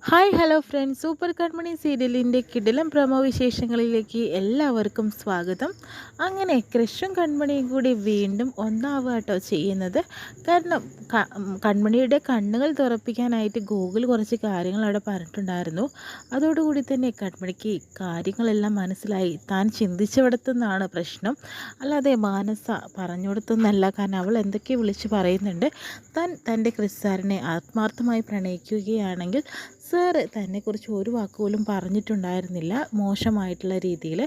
Hi hello friends, super കൺമണി സീരിയലിൻ്റെ കിടിലം promo വിശേഷങ്ങളിലേക്ക് എല്ലാവർക്കും സ്വാഗതം. അങ്ങനെ കൃഷും കൺമണിയും കൂടി വീണ്ടും ഒന്നാവുക കേട്ടോ ചെയ്യുന്നത്. കാരണം കൺമണിയുടെ കണ്ണുകൾ തുറപ്പിക്കാനായിട്ട് ഗൂഗിൾ കുറച്ച് കാര്യങ്ങൾ അവിടെ പറഞ്ഞിട്ടുണ്ടായിരുന്നു. അതോടുകൂടി തന്നെ കൺമണിക്ക് കാര്യങ്ങളെല്ലാം മനസ്സിലായി. താൻ ചിന്തിച്ചിടത്തുനിന്നാണ് പ്രശ്നം, അല്ലാതെ മാനസ പറഞ്ഞുകൊടുത്തൊന്നല്ല. കാരണം അവൾ എന്തൊക്കെയോ വിളിച്ച് പറയുന്നുണ്ട്. താൻ തൻ്റെ ക്രിസ്സാറിനെ ആത്മാർത്ഥമായി പ്രണയിക്കുകയാണെങ്കിൽ സാറ് തന്നെക്കുറിച്ച് ഒരു വാക്കുപോലും പറഞ്ഞിട്ടുണ്ടായിരുന്നില്ല മോശമായിട്ടുള്ള രീതിയിൽ.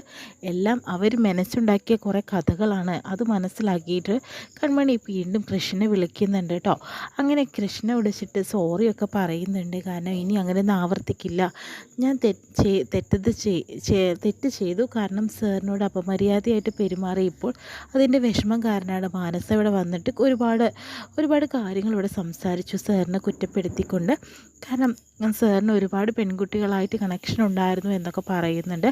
എല്ലാം അവർ മനസ്സുണ്ടാക്കിയ കുറേ കഥകളാണ്. അത് മനസ്സിലാക്കിയിട്ട് കൺമണി വീണ്ടും കൃഷ്ണനെ വിളിക്കുന്നുണ്ട് കേട്ടോ. അങ്ങനെ കൃഷ്ണനെ വിളിച്ചിട്ട് സോറിയൊക്കെ പറയുന്നുണ്ട്. കാരണം ഇനി അങ്ങനെയൊന്നും ആവർത്തിക്കില്ല, ഞാൻ തെറ്റ് ചെയ്തു. കാരണം സാറിനോട് അപമര്യാദയായിട്ട് പെരുമാറിയപ്പോൾ അതിൻ്റെ വിഷമം കാരണമാണ് മാനസ ഇവിടെ വന്നിട്ട് ഒരുപാട് കാര്യങ്ങൾ ഇവിടെ സംസാരിച്ചു സാറിനെ കുറ്റപ്പെടുത്തിക്കൊണ്ട്. കാരണം സാറിന് ഒരുപാട് പെൺകുട്ടികളായിട്ട് കണക്ഷൻ ഉണ്ടായിരുന്നു എന്നൊക്കെ പറയുന്നുണ്ട്.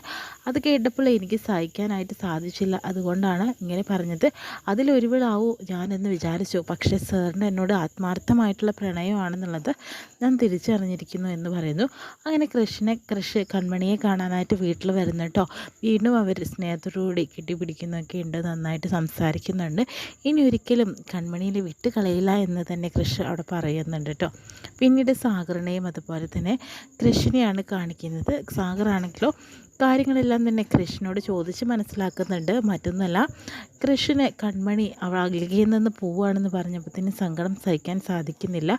അത് കേട്ടപ്പോൾ എനിക്ക് സഹിക്കാനായിട്ട് സാധിച്ചില്ല, അതുകൊണ്ടാണ് ഇങ്ങനെ പറഞ്ഞത്. അതിലൊരുവിടാവൂ ഞാനെന്ന് വിചാരിച്ചു. പക്ഷേ സാറിന് എന്നോട് ആത്മാർത്ഥമായിട്ടുള്ള പ്രണയമാണെന്നുള്ളത് ഞാൻ തിരിച്ചറിഞ്ഞിരിക്കുന്നു എന്ന് പറയുന്നു. അങ്ങനെ കൃഷ് കൺമണിയെ കാണാനായിട്ട് വീട്ടിൽ വരുന്നു കേട്ടോ. വീണ്ടും അവർ സ്നേഹത്തോടുകൂടി കെട്ടിപ്പിടിക്കുന്നൊക്കെ ഉണ്ട്, നന്നായിട്ട് സംസാരിക്കുന്നുണ്ട്. ഇനി ഒരിക്കലും കൺമണിയിൽ വിട്ട് കളയില്ല എന്ന് തന്നെ കൃഷ് അവിടെ പറയുന്നുണ്ട് കേട്ടോ. പിന്നീട് സാഗറിനെയും അതുപോലെ തന്നെ കൃഷിനെയാണ് കാണിക്കുന്നത്. സാഗറാണെങ്കിലോ കാര്യങ്ങളെല്ലാം തന്നെ കൃഷ്ണനോട് ചോദിച്ച് മനസ്സിലാക്കുന്നുണ്ട്. മറ്റൊന്നല്ല, കൃഷ്ണന് കൺമണി അവൾ അകലിയിൽ നിന്ന് പോവുകയാണെന്ന് പറഞ്ഞപ്പോഴത്തേനും സങ്കടം സഹിക്കാൻ സാധിക്കുന്നില്ല.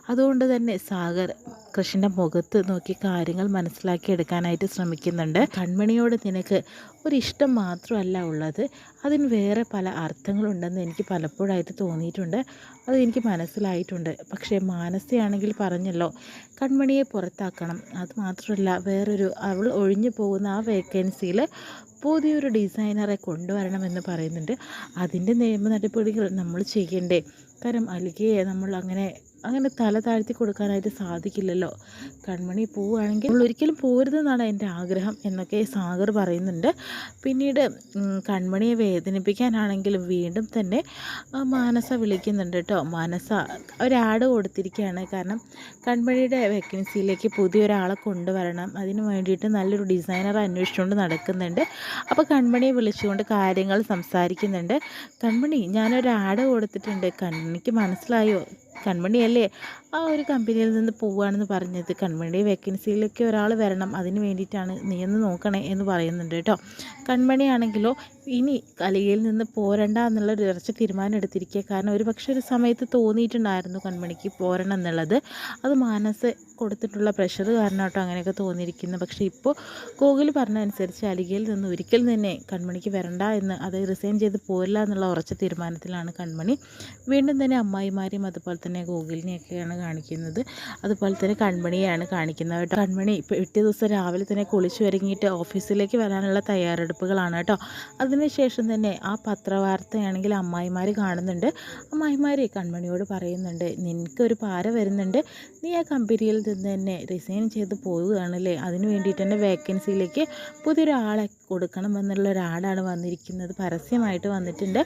അതുകൊണ്ട് തന്നെ സാഗർ കൃഷ്ണൻ്റെ മുഖത്ത് നോക്കി കാര്യങ്ങൾ മനസ്സിലാക്കി എടുക്കാനായിട്ട് ശ്രമിക്കുന്നുണ്ട്. കൺമണിയോട് നിനക്ക് ഒരിഷ്ടം മാത്രമല്ല ഉള്ളത്, അതിന് വേറെ പല അർത്ഥങ്ങളുണ്ടെന്ന് എനിക്ക് പലപ്പോഴായിട്ട് തോന്നിയിട്ടുണ്ട്, അത് എനിക്ക് മനസ്സിലായിട്ടുണ്ട്. പക്ഷേ മാനസയാണെങ്കിൽ പറഞ്ഞല്ലോ കൺമണിയെ പുറത്താക്കണം, അത് മാത്രമല്ല അവൾ ഒഴിഞ്ഞു പോകുന്ന ആ വേക്കൻസിയിൽ പുതിയൊരു ഡിസൈനറെ കൊണ്ടുവരണമെന്ന് പറയുന്നുണ്ട്. അതിൻ്റെ നിയമ നടപടികൾ നമ്മൾ ചെയ്യണ്ടേ? കാരണം അലികയെ നമ്മൾ അങ്ങനെ തല താഴ്ത്തി കൊടുക്കാനായിട്ട് സാധിക്കില്ലല്ലോ. കൺമണി പോവുകയാണെങ്കിൽ നമ്മൾ ഒരിക്കലും പോരുതെന്നാണ് എൻ്റെ ആഗ്രഹം എന്നൊക്കെ സാഗർ പറയുന്നുണ്ട്. പിന്നീട് കൺമണിയെ വേദനിപ്പിക്കാനാണെങ്കിലും വീണ്ടും തന്നെ മാനസ വിളിക്കുന്നുണ്ട് കേട്ടോ. മാനസ ഒരു ആഡ് കൊടുത്തിരിക്കുകയാണ്. കാരണം കൺമണിയുടെ വേക്കൻസിയിലേക്ക് പുതിയൊരാളെ കൊണ്ടുവരണം, അതിന് വേണ്ടിയിട്ട് നല്ലൊരു ഡിസൈനർ അന്വേഷിച്ചുകൊണ്ട് നടക്കുന്നുണ്ട്. അപ്പോൾ കൺമണിയെ വിളിച്ചുകൊണ്ട് കാര്യങ്ങൾ സംസാരിക്കുന്നുണ്ട്. കൺമണി, ഞാനൊരു ആഡ് കൊടുത്തിട്ടുണ്ട്, കൺമണിക്ക് മനസ്സിലായോ? കൺമണിയല്ലേ ആ ഒരു കമ്പനിയിൽ നിന്ന് പോവുകയാണെന്ന് പറഞ്ഞത്. കൺമണിയുടെ വേക്കൻസിയിലേക്ക് ഒരാൾ വരണം, അതിന് വേണ്ടിയിട്ടാണ്, നീ ഒന്ന് നോക്കണേ എന്ന് പറയുന്നുണ്ട് കേട്ടോ. കൺമണിയാണെങ്കിലോ ഇനി കലികയിൽ നിന്ന് പോരണ്ട എന്നുള്ളൊരു ഉറച്ച തീരുമാനം എടുത്തിരിക്കുക. കാരണം ഒരു സമയത്ത് തോന്നിയിട്ടുണ്ടായിരുന്നു കൺമണിക്ക് പോരണം എന്നുള്ളത്. അത് മാനസ് കൊടുത്തിട്ടുള്ള പ്രഷർ കാരണം കേട്ടോ അങ്ങനെയൊക്കെ തോന്നിയിരിക്കുന്നത്. പക്ഷേ ഇപ്പോൾ ഗൂഗിൾ പറഞ്ഞ അനുസരിച്ച് അലികയിൽ നിന്ന് ഒരിക്കലും തന്നെ കൺമണിക്ക് വരണ്ട എന്ന്, അത് റിസൈൻ ചെയ്ത് പോരില്ല എന്നുള്ള ഉറച്ച തീരുമാനത്തിലാണ് കൺമണി. വീണ്ടും തന്നെ അമ്മായിമാരെയും അതുപോലെ തന്നെ ഗൂഗിളിനെയൊക്കെയാണ് കാണിക്കുന്നത്. അതുപോലെ തന്നെ കൺമണിയാണ് കാണിക്കുന്നത് കേട്ടോ. കൺമണി പിറ്റേ ദിവസം രാവിലെ തന്നെ കുളിച്ചു ഒരുങ്ങിയിട്ട് ഓഫീസിലേക്ക് വരാനുള്ള തയ്യാറെടുപ്പുകളാണ് കേട്ടോ. അതിനുശേഷം തന്നെ ആ പത്രവാർത്തയാണെങ്കിൽ അമ്മായിമാർ കാണുന്നുണ്ട്. അമ്മായിമാർ കൺമണിയോട് പറയുന്നുണ്ട്, നിനക്കൊരു പാര വരുന്നുണ്ട്, നീ ആ കമ്പനിയിൽ നിന്ന് തന്നെ റിസൈൻ ചെയ്ത് പോവുകയാണല്ലേ, അതിന് വേണ്ടിയിട്ട് തന്നെ വേക്കൻസിയിലേക്ക് പുതിയൊരാളെ കൊടുക്കണമെന്നുള്ള ഒരാളാണ് വന്നിരിക്കുന്നത്, പരസ്യമായിട്ട് വന്നിട്ടുണ്ട്.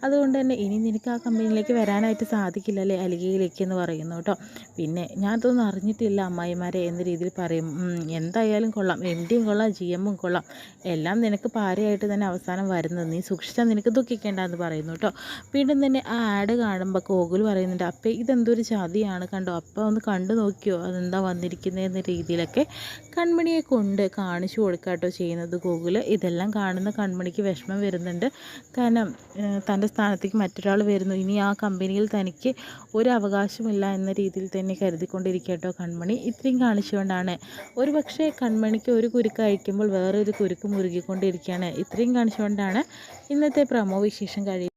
അതുകൊണ്ട് തന്നെ ഇനി നിനക്ക് ആ കമ്പനിയിലേക്ക് വരാനായിട്ട് സാധിക്കില്ലല്ലേ, അലികയിലേക്ക് എന്ന് പറയുന്നു കേട്ടോ. പിന്നെ ഞാൻ അതൊന്നും അറിഞ്ഞിട്ടില്ല അമ്മായിമാരെ എന്ന രീതിയിൽ പറയും. എന്തായാലും കൊള്ളാം, MDയും കൊള്ളാം, GMും കൊള്ളാം, എല്ലാം നിനക്ക് പാരയായിട്ട് തന്നെ അവസാനം വരുന്നത്, നീ സൂക്ഷിച്ചാൽ നിനക്ക് ദുഃഖിക്കേണ്ട എന്ന് പറയുന്നു കേട്ടോ. വീണ്ടും തന്നെ ആ ആഡ് കാണുമ്പോൾ ഗൂഗിൾ പറയുന്നുണ്ട്, അപ്പം ഇതെന്തൊരു ചതിയാണ് കണ്ടോ, അപ്പം ഒന്ന് കണ്ടു നോക്കിയോ അതെന്താ വന്നിരിക്കുന്നത് എന്ന രീതിയിലൊക്കെ കൺമണിയെ കൊണ്ട് കാണിച്ചു കൊടുക്കാട്ടോ ചെയ്യുന്നത് ഗൂഗിൾ. ഇതെല്ലാം കാണുന്ന കൺമണിക്ക് വിഷമം വരുന്നുണ്ട്. കാരണം തൻ്റെ സ്ഥാനത്തേക്ക് മറ്റൊരാൾ വരുന്നു, ഇനി ആ കമ്പനിയിൽ തനിക്ക് ഒരു അവകാശമില്ല എന്ന രീതിയിൽ തന്നെ കരുതിക്കൊണ്ടിരിക്കട്ടോ കൺമണി. ഇത്രയും കാണിച്ചുകൊണ്ടാണ് ഒരു പക്ഷേ കൺമണിക്ക് ഒരു കുരുക്ക് അഴിക്കുമ്പോൾ വേറൊരു കുരുക്ക് മുറുകിക്കൊണ്ടിരിക്കുകയാണ്. ഇത്രയും കാണിച്ചുകൊണ്ടാണ് ഇന്നത്തെ പ്രമോ വിശേഷം കഴിയുന്നത്.